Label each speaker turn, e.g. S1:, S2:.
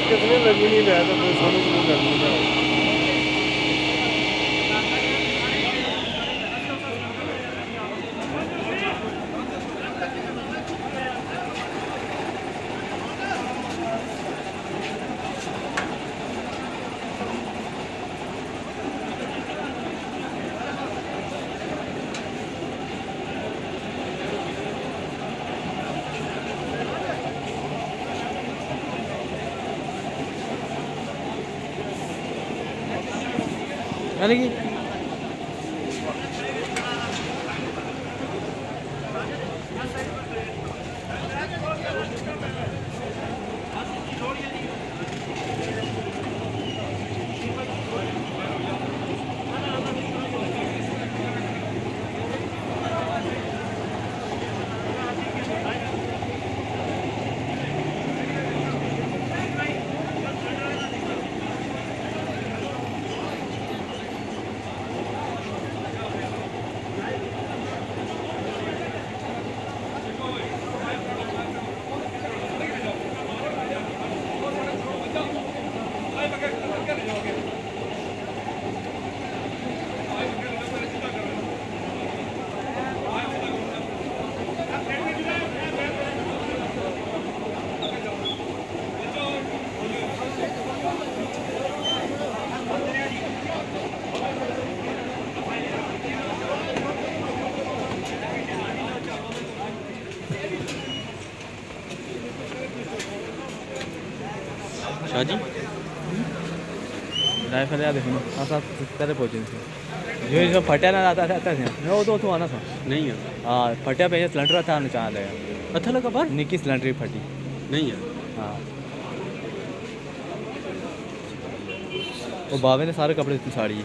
S1: कितने लगी नहीं रहा तो सोने को गर्मी का
S2: यानी कि
S3: शाह जी
S2: राइफल याद देखो असां तेरे पहुंचे जो जो फटिया ना आता था वो तो आना था
S3: नहीं है
S2: हाँ फटिया पे सिलेंडर था चाह लगा
S3: अच्छा लगा बाहर
S2: निक्की सिलेंडर फटी
S3: नहीं है
S2: हाँ वो बाबे ने सारे कपड़े साड़ी